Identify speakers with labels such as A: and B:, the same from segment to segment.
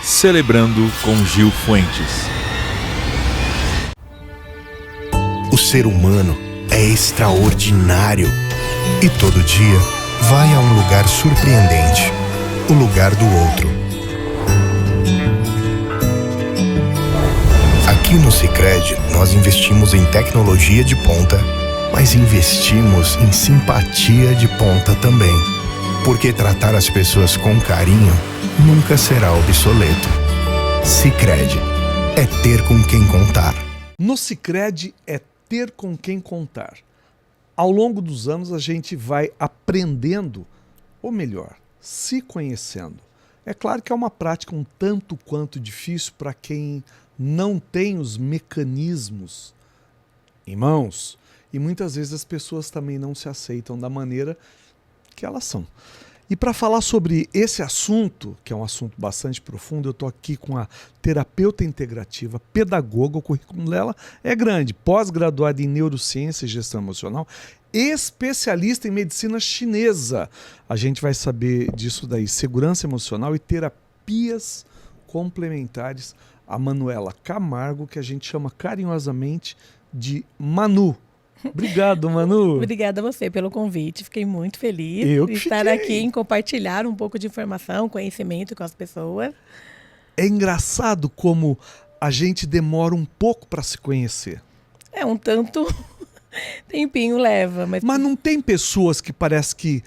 A: Celebrando com Gil Fuentes.
B: O ser humano é extraordinário e todo dia vai a um lugar surpreendente, o lugar do outro. Aqui no Sicredi, nós investimos em tecnologia de ponta, mas investimos em simpatia de ponta também. Porque tratar as pessoas com carinho nunca será obsoleto. Sicredi é ter com quem contar.
C: No Sicredi é ter com quem contar. Ao longo dos anos a gente vai aprendendo, ou melhor, se conhecendo. É claro que é uma prática um tanto quanto difícil para quem não tem os mecanismos em mãos. E muitas vezes as pessoas também não se aceitam da maneira que elas são. E para falar sobre esse assunto, que é um assunto bastante profundo, eu estou aqui com a terapeuta integrativa, pedagoga, o currículo dela é grande, pós-graduada em neurociência e gestão emocional, especialista em medicina chinesa. A gente vai saber disso daí, segurança emocional e terapias complementares. A Manuela Camargo, que a gente chama carinhosamente de Manu. Obrigado, Manu.
D: Obrigada a você pelo convite. Fiquei muito feliz de estar aqui em compartilhar um pouco de informação, conhecimento com as pessoas.
C: É engraçado como a gente demora um pouco para se conhecer.
D: É um tanto tempinho leva. Mas
C: não tem pessoas que parece que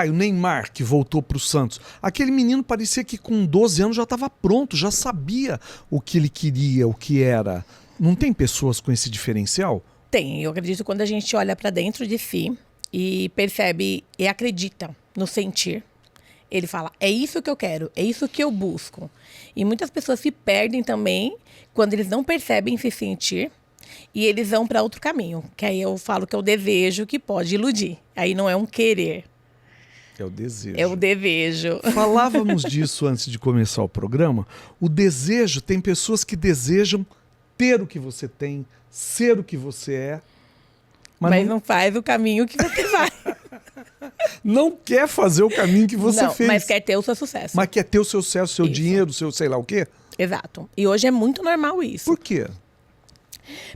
C: o Neymar que voltou para o Santos. Aquele menino parecia que com 12 anos já estava pronto, já sabia o que ele queria, o que era. Não tem pessoas com esse diferencial?
D: Tem. Eu acredito que quando a gente olha para dentro de si e percebe e acredita no sentir, ele fala, é isso que eu quero, é isso que eu busco. E muitas pessoas se perdem também quando eles não percebem se sentir e eles vão para outro caminho. Que aí eu falo que é o desejo que pode iludir. Aí não é um querer.
C: É o desejo.
D: É o desejo.
C: Falávamos disso antes de começar o programa. O desejo, tem pessoas que desejam ter o que você tem, ser o que você é.
D: Mas não faz o caminho que você vai.
C: Não quer fazer o caminho que você fez.
D: Mas quer ter o seu sucesso.
C: Mas quer ter o seu sucesso, o seu dinheiro, o seu sei lá o quê?
D: Exato. E hoje é muito normal isso.
C: Por quê?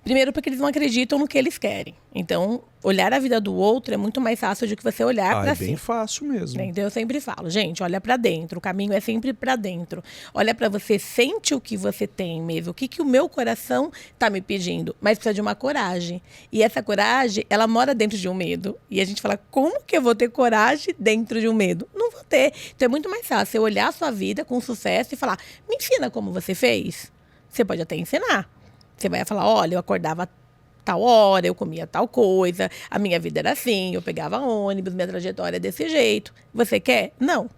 D: Primeiro porque eles não acreditam no que eles querem. Então, olhar a vida do outro é muito mais fácil do que você olhar para si.
C: É bem fácil mesmo.
D: Então, eu sempre falo, gente, olha para dentro. O caminho é sempre para dentro. Olha para você, sente o que você tem mesmo. O que o meu coração tá me pedindo. Mas precisa de uma coragem. E essa coragem, ela mora dentro de um medo. E a gente fala, como que eu vou ter coragem dentro de um medo? Não vou ter. Então, é muito mais fácil você olhar a sua vida com sucesso e falar, me ensina como você fez. Você pode até ensinar. Você vai falar, olha, eu acordava tal hora, eu comia tal coisa, a minha vida era assim, eu pegava ônibus, minha trajetória é desse jeito. Você quer? Não.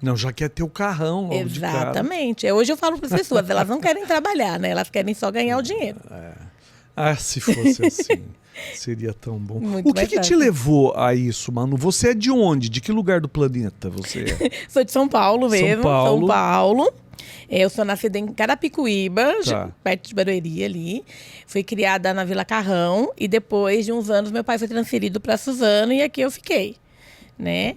C: Não, já quer ter o carrão logo de cara.
D: Exatamente. Hoje eu falo para as pessoas, elas não querem trabalhar, né? Elas querem só ganhar o dinheiro.
C: Se fosse assim, seria tão bom.
D: Muito
C: o que te levou a isso, Manu? Você é de onde? De que lugar do planeta você é?
D: Sou de São Paulo mesmo. São Paulo. Eu sou nascida em Carapicuíba, perto de Barueri ali. Fui criada na Vila Carrão e depois de uns anos meu pai foi transferido para Suzano e aqui eu fiquei, né?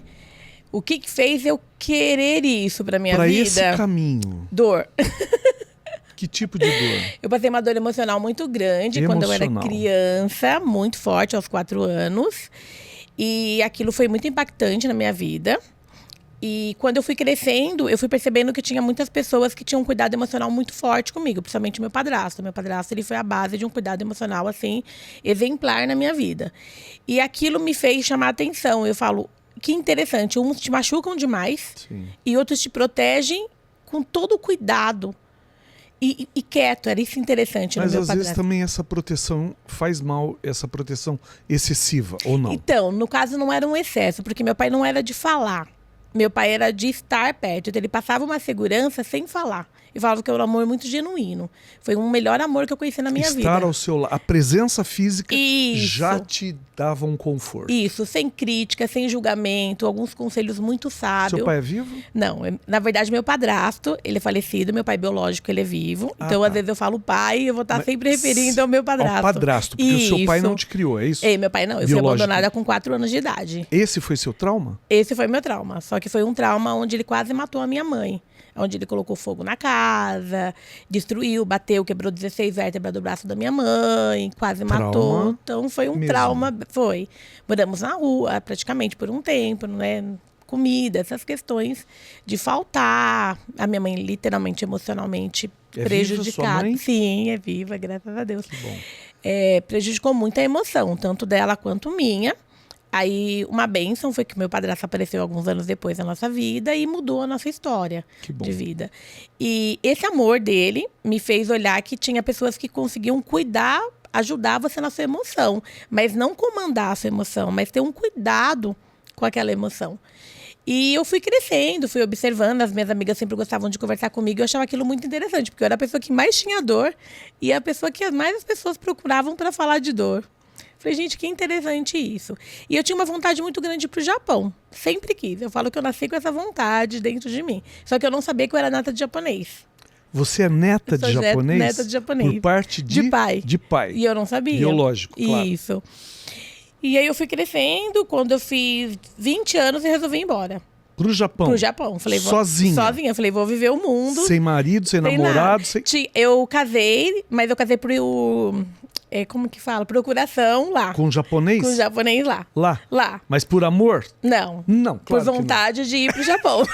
D: O que fez eu querer isso para minha vida?
C: Para esse caminho.
D: Dor.
C: Que tipo de dor?
D: Eu passei uma dor emocional muito grande quando eu era criança, muito forte, aos 4 anos. E aquilo foi muito impactante na minha vida. E quando eu fui crescendo, eu fui percebendo que tinha muitas pessoas que tinham um cuidado emocional muito forte comigo, principalmente meu padrasto. Meu padrasto, ele foi a base de um cuidado emocional, assim, exemplar na minha vida. E aquilo me fez chamar atenção. Eu falo, que interessante, uns te machucam demais. Sim. E outros te protegem com todo o cuidado. E quieto, era isso interessante.
C: Mas no meu padrasto. Vezes também essa proteção faz mal, essa proteção excessiva, ou não?
D: Então, no caso não era um excesso, porque meu pai não era de falar. Meu pai era de estar perto, então ele passava uma segurança sem falar. E falava que era um amor muito genuíno. Foi o melhor amor que eu conheci na minha vida.
C: Estar ao seu lado, a presença física já te dava um conforto.
D: Isso, sem crítica, sem julgamento, alguns conselhos muito sábios.
C: Seu pai é vivo?
D: Não, na verdade meu padrasto, ele é falecido, meu pai biológico, ele é vivo. Então às vezes eu falo pai e eu vou estar sempre referindo ao meu padrasto.
C: Ao padrasto, porque o seu pai não te criou, é isso?
D: Meu pai não, eu fui abandonada com 4 anos de idade.
C: Esse foi seu trauma?
D: Esse foi meu trauma, só que porque foi um trauma onde ele quase matou a minha mãe. Onde ele colocou fogo na casa, destruiu, bateu, quebrou 16 vértebras do braço da minha mãe, quase matou. Então foi um trauma, foi. Moramos na rua praticamente por um tempo, né? Comida, essas questões de faltar. A minha mãe literalmente, emocionalmente prejudicada.
C: Viva sua mãe?
D: Sim, é viva, graças a Deus.
C: Que bom.
D: Prejudicou muito a emoção, tanto dela quanto minha. Aí, uma bênção foi que meu padrasto apareceu alguns anos depois na nossa vida e mudou a nossa história de vida. E esse amor dele me fez olhar que tinha pessoas que conseguiam cuidar, ajudar você na sua emoção. Mas não comandar a sua emoção, mas ter um cuidado com aquela emoção. E eu fui crescendo, fui observando, as minhas amigas sempre gostavam de conversar comigo, eu achava aquilo muito interessante, porque eu era a pessoa que mais tinha dor e a pessoa que mais as pessoas procuravam para falar de dor. Falei, gente, que interessante isso. E eu tinha uma vontade muito grande pro Japão. Sempre quis. Eu falo que eu nasci com essa vontade dentro de mim. Só que eu não sabia que eu era neta de japonês.
C: Você é neta de japonês?
D: Neta de japonês.
C: Por parte de
D: pai.
C: De pai.
D: E eu não sabia.
C: Biológico, claro.
D: Isso. E aí eu fui crescendo. Quando eu fiz 20 anos, eu resolvi ir embora.
C: Pro Japão?
D: Pro Japão. Falei,
C: sozinha?
D: Sozinha. Falei, vou viver o mundo.
C: Sem marido, sem namorado? Sem...
D: Eu casei, mas eu casei por... como que fala? Procuração lá.
C: Com japonês?
D: Com japonês lá.
C: Lá?
D: Lá.
C: Mas por amor?
D: Não.
C: Não, claro.
D: Por vontade de ir pro Japão.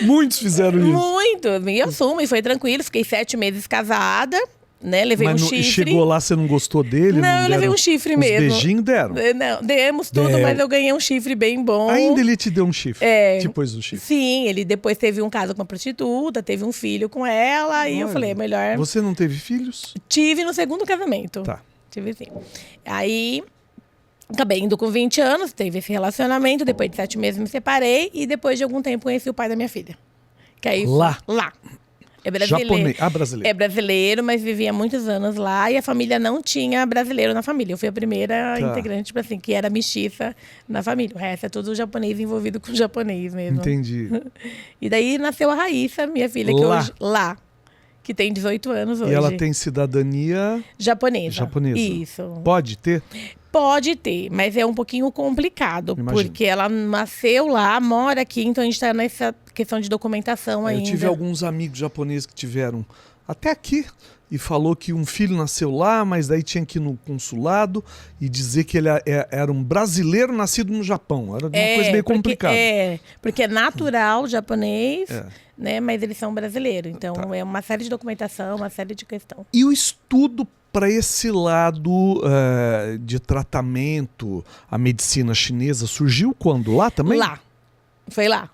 C: Muitos fizeram isso.
D: Muitos. E eu assumo, e foi tranquilo. Fiquei 7 meses casada, né? Levei um chifre.
C: E chegou lá, você não gostou dele?
D: Não, eu levei um chifre mesmo.
C: Beijinhos deram?
D: Não, demos tudo, mas eu ganhei um chifre bem bom.
C: Ainda ele te deu um chifre? Depois do chifre?
D: Sim, ele depois teve um caso com uma prostituta, teve um filho com ela, e eu falei, é melhor...
C: Você não teve filhos?
D: Tive no segundo casamento.
C: Tá.
D: Tive sim. Aí, acabei indo com 20 anos, teve esse relacionamento, depois de 7 meses me separei, e depois de algum tempo conheci o pai da minha filha. Que aí,
C: lá?
D: Lá. É brasileiro.
C: Japonês. Ah, brasileiro.
D: É brasileiro, mas vivia muitos anos lá e a família não tinha brasileiro na família. Eu fui a primeira integrante, tipo assim, que era mestiça na família. O resto é todo japonês envolvido com japonês mesmo.
C: Entendi.
D: E daí nasceu a Raíssa, minha filha, que hoje... Lá. Que tem 18 anos hoje.
C: E ela tem cidadania...
D: Japonesa.
C: Japonesa.
D: Isso.
C: Pode ter?
D: Pode ter, mas é um pouquinho complicado.
C: Imagino.
D: Porque ela nasceu lá, mora aqui, então a gente está nessa questão de documentação ainda.
C: Eu tive alguns amigos japoneses que tiveram até aqui e falou que um filho nasceu lá, mas daí tinha que ir no consulado e dizer que ele era um brasileiro nascido no Japão. Era uma coisa meio complicada.
D: Porque é natural japonês, né? Mas eles são brasileiros. Então é uma série de documentação, uma série de questão.
C: E o estudo para esse lado de tratamento, a medicina chinesa, surgiu quando? Lá também?
D: Lá. Foi lá.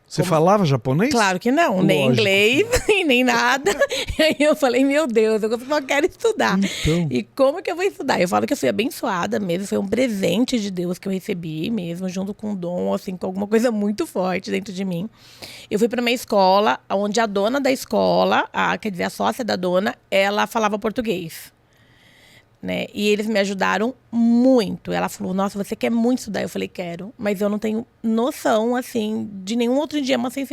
C: Você falava japonês?
D: Claro que não,
C: Lógico.
D: Nem inglês, nem nada. E aí eu falei, meu Deus, eu só quero estudar.
C: Então.
D: E como que eu vou estudar? Eu falo que eu fui abençoada mesmo, foi um presente de Deus que eu recebi mesmo, junto com um dom, assim, com alguma coisa muito forte dentro de mim. Eu fui para uma escola, onde a dona da escola, quer dizer, a sócia da dona, ela falava português. Né? E eles me ajudaram muito. Ela falou, nossa, você quer muito estudar? Eu falei, quero, mas eu não tenho noção, assim, de nenhum outro idioma sem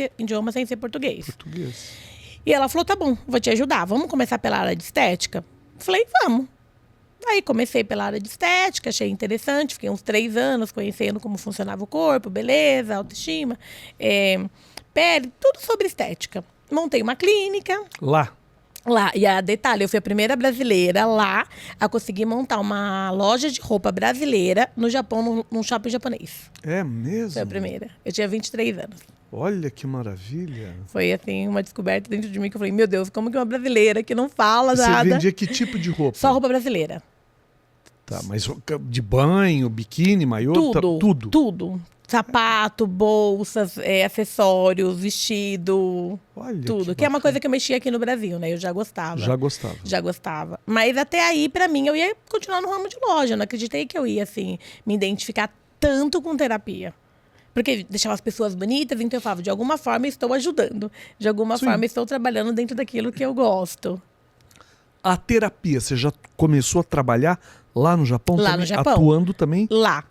D: ser português. E ela falou, tá bom, vou te ajudar. Vamos começar pela área de estética? Eu falei, vamos. Aí comecei pela área de estética, achei interessante. Fiquei uns 3 anos conhecendo como funcionava o corpo, beleza, autoestima, pele, tudo sobre estética. Montei uma clínica.
C: Lá.
D: E detalhe, eu fui a primeira brasileira lá a conseguir montar uma loja de roupa brasileira no Japão, num shopping japonês.
C: É mesmo?
D: Foi a primeira. Eu tinha 23 anos.
C: Olha que maravilha.
D: Foi, assim, uma descoberta dentro de mim que eu falei, meu Deus, como que uma brasileira que não fala nada...
C: Você vendia que tipo de roupa?
D: Só roupa brasileira.
C: Tá, mas de banho, biquíni, maiô?
D: Tudo. Sapato, bolsas, acessórios, vestido,
C: olha,
D: tudo. Que é uma coisa que eu mexia aqui no Brasil, né? Eu já gostava. Já gostava. Mas até aí, pra mim, eu ia continuar no ramo de loja. Eu não acreditei que eu ia, assim, me identificar tanto com terapia. Porque deixava as pessoas bonitas, então eu falava, de alguma forma estou ajudando. De alguma forma estou trabalhando dentro daquilo que eu gosto.
C: A terapia, você já começou a trabalhar lá no Japão?
D: Lá
C: também,
D: no Japão.
C: Atuando também?
D: Lá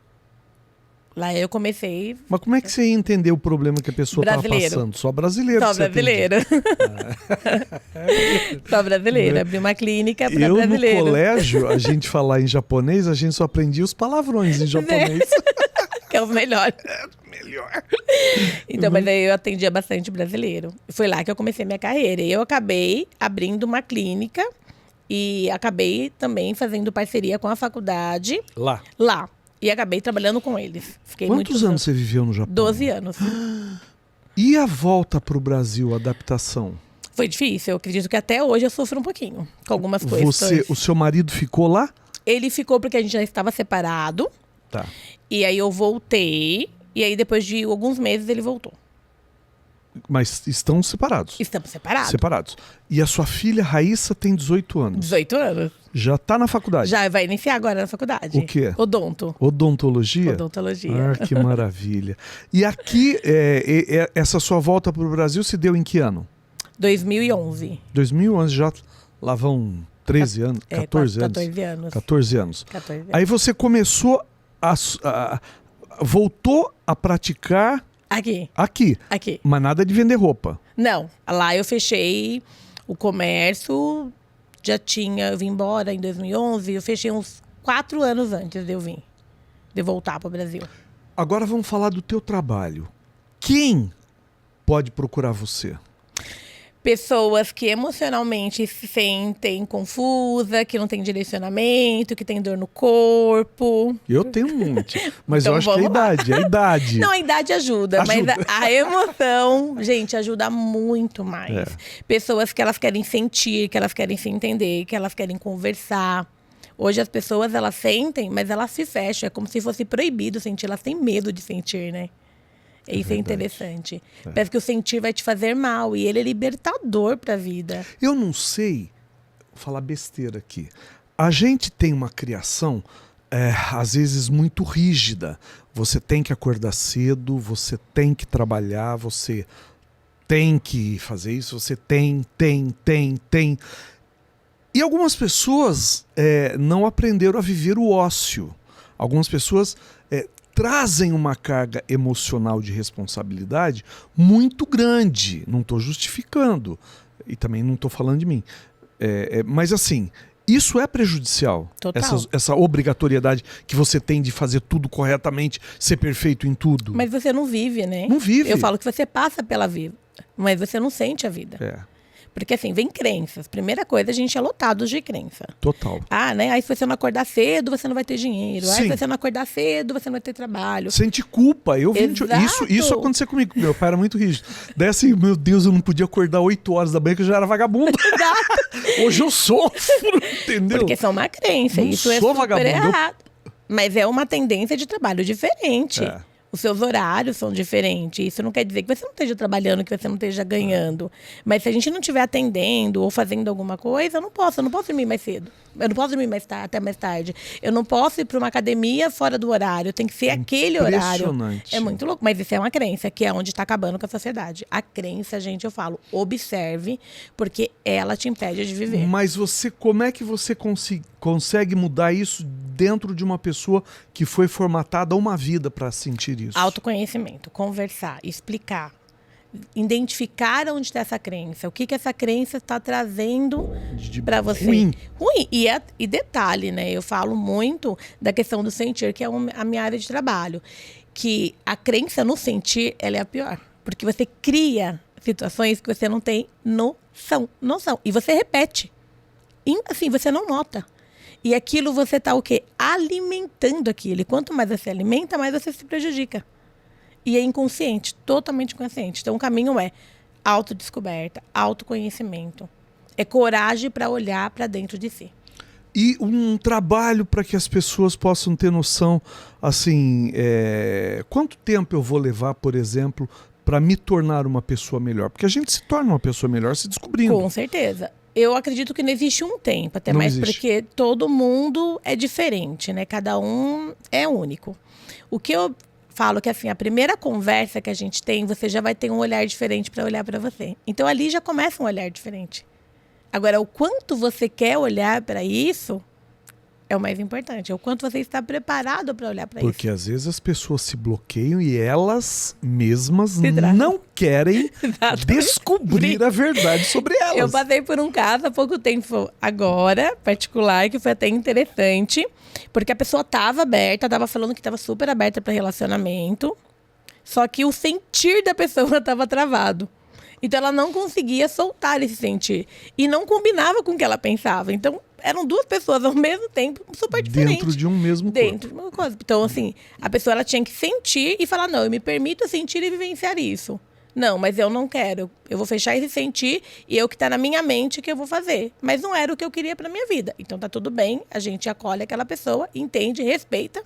D: eu comecei...
C: Mas como é que você ia entender o problema que a pessoa estava passando? Só brasileiro.
D: Só brasileiro. Só brasileiro. Abri uma clínica para brasileiro.
C: No colégio, a gente falar em japonês, a gente só aprendia os palavrões em japonês.
D: Que é o melhor.
C: Melhor.
D: Então, mas aí eu atendia bastante brasileiro. Foi lá que eu comecei minha carreira. E eu acabei abrindo uma clínica e acabei também fazendo parceria com a faculdade.
C: Lá.
D: E acabei trabalhando com eles. Fiquei
C: Quantos anos você viveu no Japão?
D: 12 anos.
C: E a volta para o Brasil, a adaptação?
D: Foi difícil. Eu acredito que até hoje eu sofro um pouquinho com algumas coisas.
C: O seu marido ficou lá?
D: Ele ficou porque a gente já estava separado.
C: Tá.
D: E aí eu voltei. E aí depois de alguns meses ele voltou.
C: Mas estão separados?
D: Estamos separados.
C: Separados. E a sua filha Raíssa tem 18 anos?
D: 18 anos.
C: Já está na faculdade?
D: Já vai iniciar agora na faculdade.
C: O quê?
D: Odontologia?
C: Ah, que maravilha. E aqui, essa sua volta para o Brasil se deu em que ano?
D: 2011.
C: 2011, já lá vão 13 anos, 14 anos.
D: 14 anos.
C: 14 anos.
D: 14 anos.
C: Aí você começou voltou a praticar aqui. Mas nada de vender roupa.
D: Não. Lá eu fechei o comércio, eu vim embora em 2011, eu fechei uns 4 anos antes de eu vir, de voltar para o Brasil.
C: Agora vamos falar do teu trabalho. Quem pode procurar você?
D: Pessoas que emocionalmente se sentem confusa, que não tem direcionamento, que tem dor no corpo.
C: Eu tenho um monte, mas
D: Então
C: eu acho que é a idade.
D: Não, a idade ajuda. Mas a emoção, gente, ajuda muito mais.
C: É.
D: Pessoas que elas querem sentir, que elas querem se entender, que elas querem conversar. Hoje as pessoas, elas sentem, mas elas se fecham. É como se fosse proibido sentir. Elas têm medo de sentir, né? Isso é interessante. Parece que o sentir vai te fazer mal. E ele é libertador para a vida.
C: Eu não sei, vou falar besteira aqui. A gente tem uma criação, às vezes, muito rígida. Você tem que acordar cedo, você tem que trabalhar, você tem que fazer isso, você tem. E algumas pessoas não aprenderam a viver o ócio. Algumas pessoas trazem uma carga emocional de responsabilidade muito grande. Não estou justificando e também não estou falando de mim. Mas assim, isso é prejudicial.
D: Total.
C: Essa obrigatoriedade que você tem de fazer tudo corretamente, ser perfeito em tudo.
D: Mas você não vive, né?
C: Não vive.
D: Eu falo que você passa pela vida, mas você não sente a vida. Porque assim, vem crenças. Primeira coisa, a gente é lotado de crença.
C: Total.
D: Né? Aí se você não acordar cedo, você não vai ter dinheiro.
C: Sim.
D: Aí se você não acordar cedo, você não vai ter trabalho.
C: Sente culpa. Isso aconteceu comigo. Meu pai era muito rígido. Daí assim, meu Deus, eu não podia acordar 8 horas da manhã que eu já era vagabundo. Hoje eu sofro, entendeu?
D: Porque são uma crença.
C: Não
D: isso é
C: sou
D: super
C: vagabundo.
D: errado. Mas é uma tendência de trabalho diferente. Os seus horários são diferentes. Isso não quer dizer que você não esteja trabalhando, que você não esteja ganhando. Mas se a gente não estiver atendendo ou fazendo alguma coisa, eu não posso dormir mais cedo. Eu não posso dormir até mais tarde. Eu não posso ir para uma academia fora do horário. Tem que ser aquele horário.
C: Impressionante.
D: É muito louco. Mas isso é uma crença, que é onde está acabando com a sociedade. A crença, gente, eu falo, observe, porque ela te impede de viver.
C: Mas como é que você consegue mudar isso dentro de uma pessoa que foi formatada uma vida para sentir isso?
D: Autoconhecimento, conversar, explicar, identificar onde está essa crença, o que essa crença está trazendo para você.
C: Ruim.
D: E detalhe, né? Eu falo muito da questão do sentir, que é a minha área de trabalho, que a crença no sentir, ela é a pior, porque você cria situações que você não tem noção, e você repete, e assim, você não nota. E aquilo você está o quê? Alimentando aquilo. E quanto mais você alimenta, mais você se prejudica. E é inconsciente, totalmente inconsciente. Então o caminho é autodescoberta, autoconhecimento. É coragem para olhar para dentro de si.
C: E um trabalho para que as pessoas possam ter noção, assim, quanto tempo eu vou levar, por exemplo, para me tornar uma pessoa melhor? Porque a gente se torna uma pessoa melhor se descobrindo.
D: Com certeza. Eu acredito que não existe um tempo, até
C: Não
D: mais
C: existe.
D: porque todo mundo é diferente, né? Cada um é único. O que eu falo que assim, a primeira conversa que a gente tem, você já vai ter um olhar diferente para olhar para você. Então ali já começa um olhar diferente. Agora, o quanto você quer olhar para isso é o mais importante. É o quanto você está preparado para olhar para isso.
C: Porque às vezes as pessoas se bloqueiam e elas mesmas não querem descobrir a verdade sobre elas.
D: Eu passei por um caso há pouco tempo agora, particular, que foi até interessante. Porque a pessoa estava aberta, estava falando que estava super aberta para relacionamento. Só que o sentir da pessoa estava travado. Então ela não conseguia soltar esse sentir. E não combinava com o que ela pensava. Então eram duas pessoas ao mesmo tempo, super diferentes.
C: Dentro de um mesmo corpo.
D: Dentro de uma coisa. Então, assim, a pessoa ela tinha que sentir e falar, não, eu me permito sentir e vivenciar isso. Não, mas eu não quero. Eu vou fechar esse sentir e é o que está na minha mente que eu vou fazer. Mas não era o que eu queria para minha vida. Então tá tudo bem, a gente acolhe aquela pessoa, entende, respeita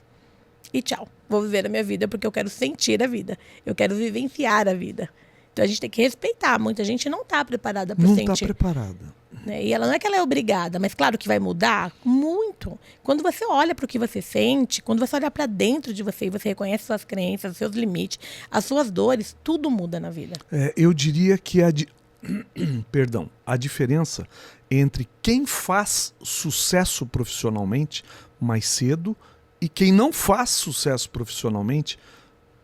D: e tchau. Vou viver a minha vida porque eu quero sentir a vida. Eu quero vivenciar a vida. Então a gente tem que respeitar. Muita gente não está preparada para sentir.
C: Não está preparada.
D: Né? E ela não é que ela é obrigada, mas claro que vai mudar muito. Quando você olha para o que você sente, quando você olha para dentro de você e você reconhece suas crenças, os seus limites, as suas dores, tudo muda na vida.
C: Eu diria que a diferença entre quem faz sucesso profissionalmente mais cedo e quem não faz sucesso profissionalmente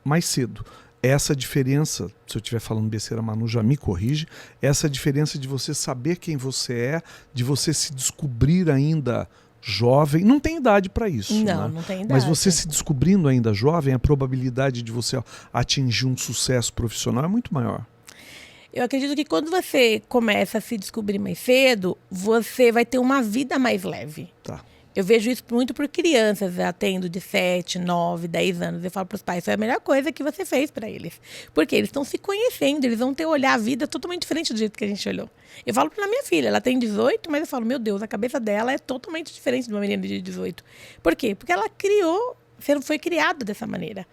C: mais cedo. Essa diferença, se eu estiver falando besteira, a Manu já me corrige, essa diferença de você saber quem você é, de você se descobrir ainda jovem, não tem idade para isso.
D: Não,
C: né?
D: não tem idade.
C: Mas você se descobrindo ainda jovem, a probabilidade de você atingir um sucesso profissional é muito maior.
D: Eu acredito que quando você começa a se descobrir mais cedo, você vai ter uma vida mais leve.
C: Tá.
D: Eu vejo isso muito por crianças, atendo de 7, 9, 10 anos. Eu falo para os pais, isso é a melhor coisa que você fez para eles. Porque eles estão se conhecendo, eles vão ter olhar a vida totalmente diferente do jeito que a gente olhou. Eu falo para minha filha, ela tem 18, mas eu falo, meu Deus, a cabeça dela é totalmente diferente de uma menina de 18. Por quê? Porque ela foi criada dessa maneira.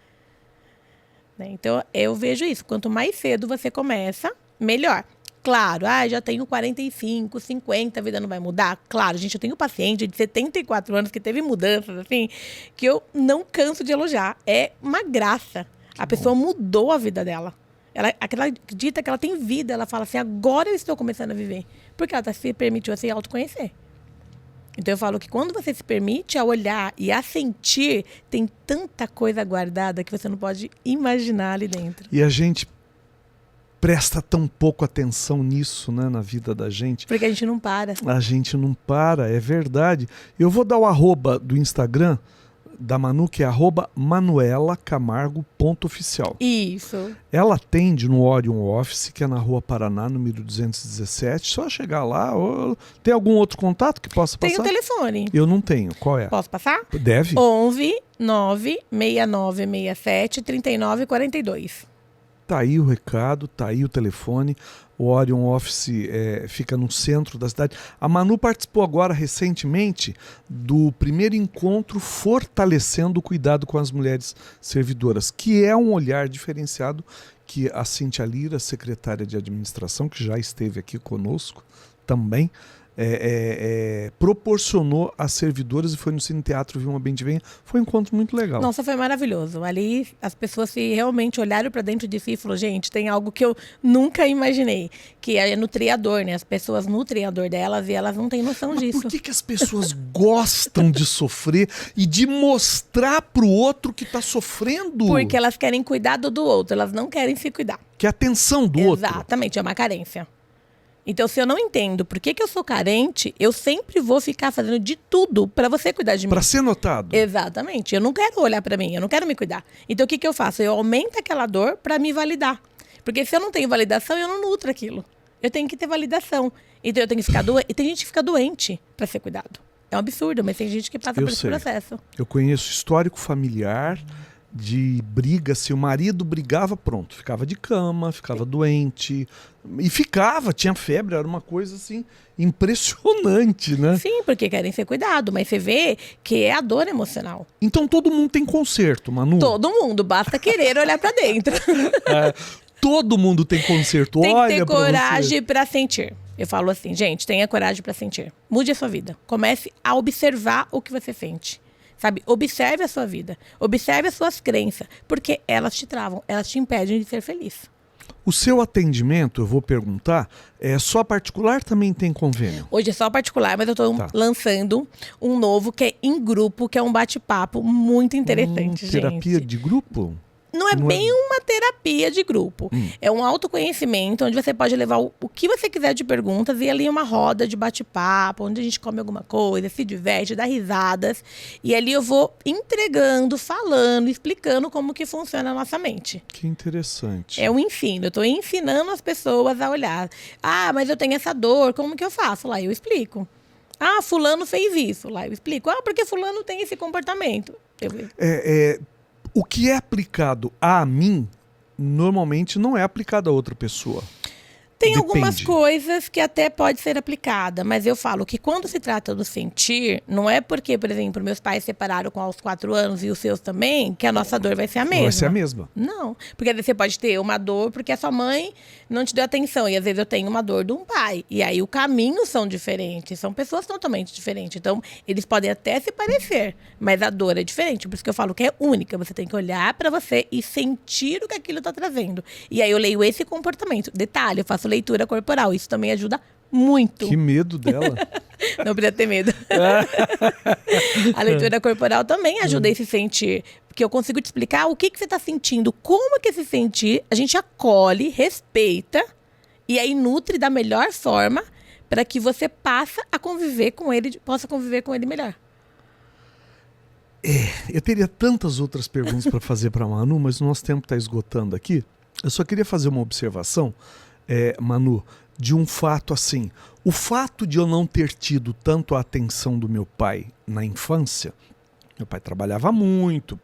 D: Né? Então, eu vejo isso. Quanto mais cedo você começa, melhor. Claro, já tenho 45, 50, a vida não vai mudar. Claro, gente, eu tenho paciente de 74 anos que teve mudanças, assim, que eu não canso de elogiar. É uma graça. A pessoa mudou a vida dela. Ela acredita que ela tem vida. Ela fala assim, agora eu estou começando a viver. Porque ela se permitiu se autoconhecer. Então eu falo que quando você se permite a olhar e a sentir, tem tanta coisa guardada que você não pode imaginar ali dentro.
C: E a gente presta tão pouco atenção nisso, né, na vida da gente.
D: Porque a gente não para.
C: A gente não para, é verdade. Eu vou dar o arroba do Instagram da Manu, que é @manuelacamargo.oficial.
D: Isso.
C: Ela atende no Orion Office, que é na Rua Paraná, número 217. Só chegar lá. Tem algum outro contato que possa passar?
D: Tem o telefone.
C: Eu não tenho. Qual é?
D: Posso passar?
C: Deve.
D: 11 96967 3942.
C: Tá aí o recado, tá aí o telefone. O Orion Office fica no centro da cidade. A Manu participou agora recentemente do primeiro encontro Fortalecendo o Cuidado com as Mulheres Servidoras, que é um olhar diferenciado que a Cíntia Lira, secretária de administração, que já esteve aqui conosco também, proporcionou às servidoras, e foi no Cine Teatro Vilma Bem de Venha. Foi um encontro muito legal.
D: Nossa, foi maravilhoso. Ali as pessoas se realmente olharam para dentro de si e falaram, gente, tem algo que eu nunca imaginei, que é nutriador, né? As pessoas nutrem a dor delas e elas não têm noção disso.
C: Por que as pessoas gostam de sofrer e de mostrar pro outro que tá sofrendo?
D: Porque elas querem cuidar do outro, elas não querem se cuidar.
C: Que é a atenção do outro.
D: Exatamente, é uma carência. Então, se eu não entendo por que eu sou carente, eu sempre vou ficar fazendo de tudo para você cuidar de mim.
C: Para ser notado.
D: Exatamente. Eu não quero olhar para mim, eu não quero me cuidar. Então, o que eu faço? Eu aumento aquela dor para me validar. Porque se eu não tenho validação, eu não nutro aquilo. Eu tenho que ter validação. Então, eu tenho que ficar doente. E tem gente que fica doente para ser cuidado. É um absurdo, mas tem gente que passa por esse processo. Eu
C: conheço histórico familiar de briga, se o marido brigava, pronto, ficava de cama, ficava doente, e tinha febre, era uma coisa assim, impressionante, né?
D: Sim, porque querem ser cuidado, mas você vê que é a dor emocional.
C: Então todo mundo tem conserto, Manu?
D: Todo mundo, basta querer olhar pra dentro.
C: Todo mundo tem conserto,
D: tem
C: olha
D: que ter
C: pra
D: coragem pra sentir. Eu falo assim, gente, tenha coragem pra sentir. Mude a sua vida, comece a observar o que você sente. Sabe, observe a sua vida, observe as suas crenças, porque elas te travam, elas te impedem de ser feliz.
C: O seu atendimento, eu vou perguntar, é só particular, também tem convênio?
D: Hoje é só particular, mas eu estou lançando um novo que é em grupo, que é um bate-papo muito interessante, gente.
C: Terapia de grupo?
D: Não é bem uma terapia de grupo. É um autoconhecimento, onde você pode levar o que você quiser de perguntas e ali uma roda de bate-papo, onde a gente come alguma coisa, se diverte, dá risadas. E ali eu vou entregando, falando, explicando como que funciona a nossa mente.
C: Que interessante.
D: É um ensino. Eu estou ensinando as pessoas a olhar. Ah, mas eu tenho essa dor, como que eu faço? Lá eu explico. Ah, fulano fez isso. Lá eu explico. Ah, porque fulano tem esse comportamento.
C: O que é aplicado a mim, normalmente não é aplicado a outra pessoa.
D: Tem
C: Depende.
D: algumas coisas que até pode ser aplicada, mas eu falo que quando se trata do sentir, não é porque, por exemplo, meus pais separaram aos 4 anos e os seus também, que a nossa dor vai ser a mesma.
C: Vai ser a mesma.
D: Não, porque às vezes você pode ter uma dor porque a sua mãe não te deu atenção, e às vezes eu tenho uma dor de um pai. E aí o caminho são diferentes, são pessoas totalmente diferentes. Então, eles podem até se parecer, mas a dor é diferente. Por isso que eu falo que é única. Você tem que olhar pra você e sentir o que aquilo tá trazendo. E aí eu leio esse comportamento. Detalhe, eu faço leitura corporal. Isso também ajuda muito.
C: Que medo dela.
D: Não precisa ter medo. A leitura corporal também ajuda a se sentir. Porque eu consigo te explicar o que você está sentindo, como que se sentir, a gente acolhe, respeita e aí nutre da melhor forma para que você possa conviver com ele melhor.
C: Eu teria tantas outras perguntas para fazer para a Manu, mas o nosso tempo está esgotando aqui. Eu só queria fazer uma observação, Manu, de um fato assim. O fato de eu não ter tido tanto a atenção do meu pai na infância, meu pai trabalhava muito,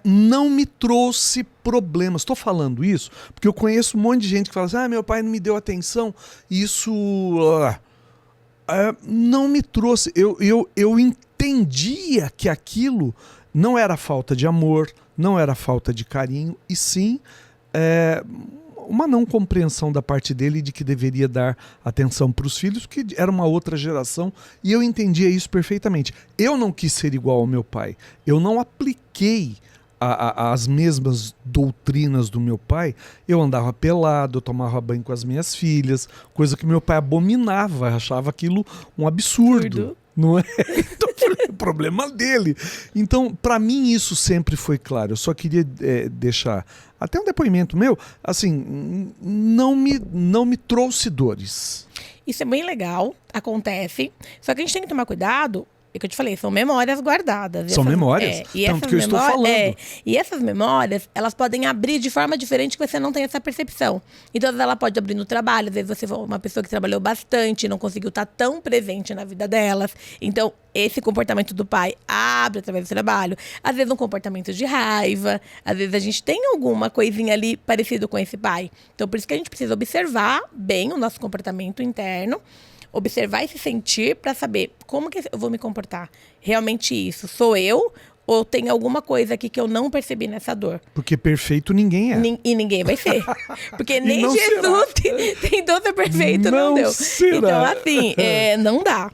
C: não me trouxe problemas. Estou falando isso porque eu conheço um monte de gente que fala assim, meu pai não me deu atenção, isso não me trouxe. Eu entendia que aquilo não era falta de amor, não era falta de carinho, e sim uma não compreensão da parte dele de que deveria dar atenção para os filhos, porque era uma outra geração, e eu entendia isso perfeitamente. Eu não quis ser igual ao meu pai. Eu não apliquei as mesmas doutrinas do meu pai. Eu andava pelado, eu tomava banho com as minhas filhas, coisa que meu pai abominava, achava aquilo um absurdo. Não é? Então, o problema dele. Então, para mim, isso sempre foi claro. Eu só queria deixar até um depoimento meu, assim, não me trouxe dores.
D: Isso é bem legal, acontece. Só que a gente tem que tomar cuidado. É que eu te falei, são memórias guardadas.
C: São memórias? Tanto que eu estou falando.
D: E essas memórias, elas podem abrir de forma diferente que você não tem essa percepção. Então, ela pode abrir no trabalho. Às vezes você é uma pessoa que trabalhou bastante, não conseguiu estar tão presente na vida delas. Então, esse comportamento do pai abre através do trabalho. Às vezes um comportamento de raiva. Às vezes a gente tem alguma coisinha ali parecido com esse pai. Então, por isso que a gente precisa observar bem o nosso comportamento interno. Observar e se sentir para saber como que eu vou me comportar. Realmente isso, sou eu ou tem alguma coisa aqui que eu não percebi nessa dor?
C: Porque perfeito ninguém é.
D: E ninguém vai ser. Porque nem Jesus tentou ser perfeito, não deu.
C: Será.
D: Então, assim, não dá.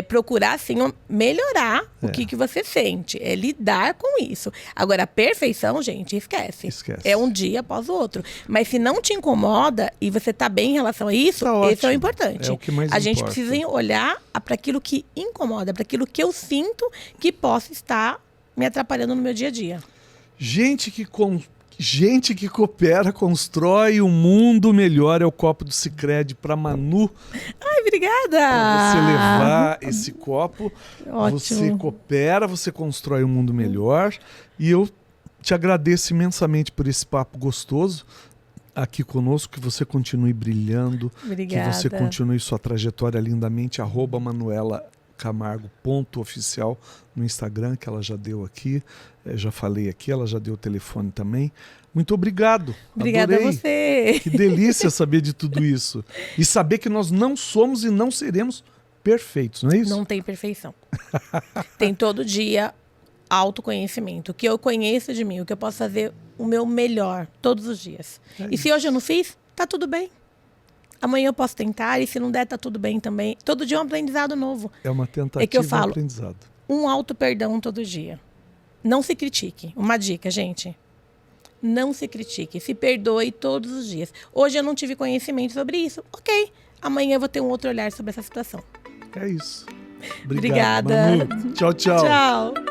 D: Procurar, assim, melhorar o que você sente. É lidar com isso. Agora, a perfeição, gente, esquece. É um dia após o outro. Mas se não te incomoda e você tá bem em relação a isso, esse é o importante.
C: É o que mais
D: a gente
C: importa.
D: precisa olhar para aquilo que incomoda, para aquilo que eu sinto que possa estar me atrapalhando no meu dia a dia.
C: Gente que coopera, constrói um mundo melhor. É o copo do Sicredi para Manu.
D: Ai, obrigada!
C: Para você levar esse copo.
D: Ótimo.
C: Você coopera, você constrói um mundo melhor. E eu te agradeço imensamente por esse papo gostoso aqui conosco, que você continue brilhando.
D: Obrigada.
C: Que você continue sua trajetória lindamente. @manuelacamargo.oficial no Instagram, que ela já deu aqui, já falei aqui, ela já deu o telefone também. Muito obrigado.
D: Obrigada
C: Adorei.
D: a você.
C: Que delícia saber de tudo isso. E saber que nós não somos e não seremos perfeitos, não é isso?
D: Não tem perfeição. Tem todo dia autoconhecimento. O que eu conheço de mim, o que eu posso fazer o meu melhor todos os dias. E se hoje eu não fiz, tá tudo bem. Amanhã eu posso tentar, e se não der, tá tudo bem também. Todo dia é um aprendizado novo.
C: É uma tentativa
D: é que eu falo,
C: aprendizado.
D: Um auto-perdão todo dia. Não se critique. Uma dica, gente. Não se critique, se perdoe todos os dias. Hoje eu não tive conhecimento sobre isso. Ok, amanhã eu vou ter um outro olhar sobre essa situação.
C: É isso.
D: Obrigada.
C: Manu. Tchau, tchau.
D: Tchau.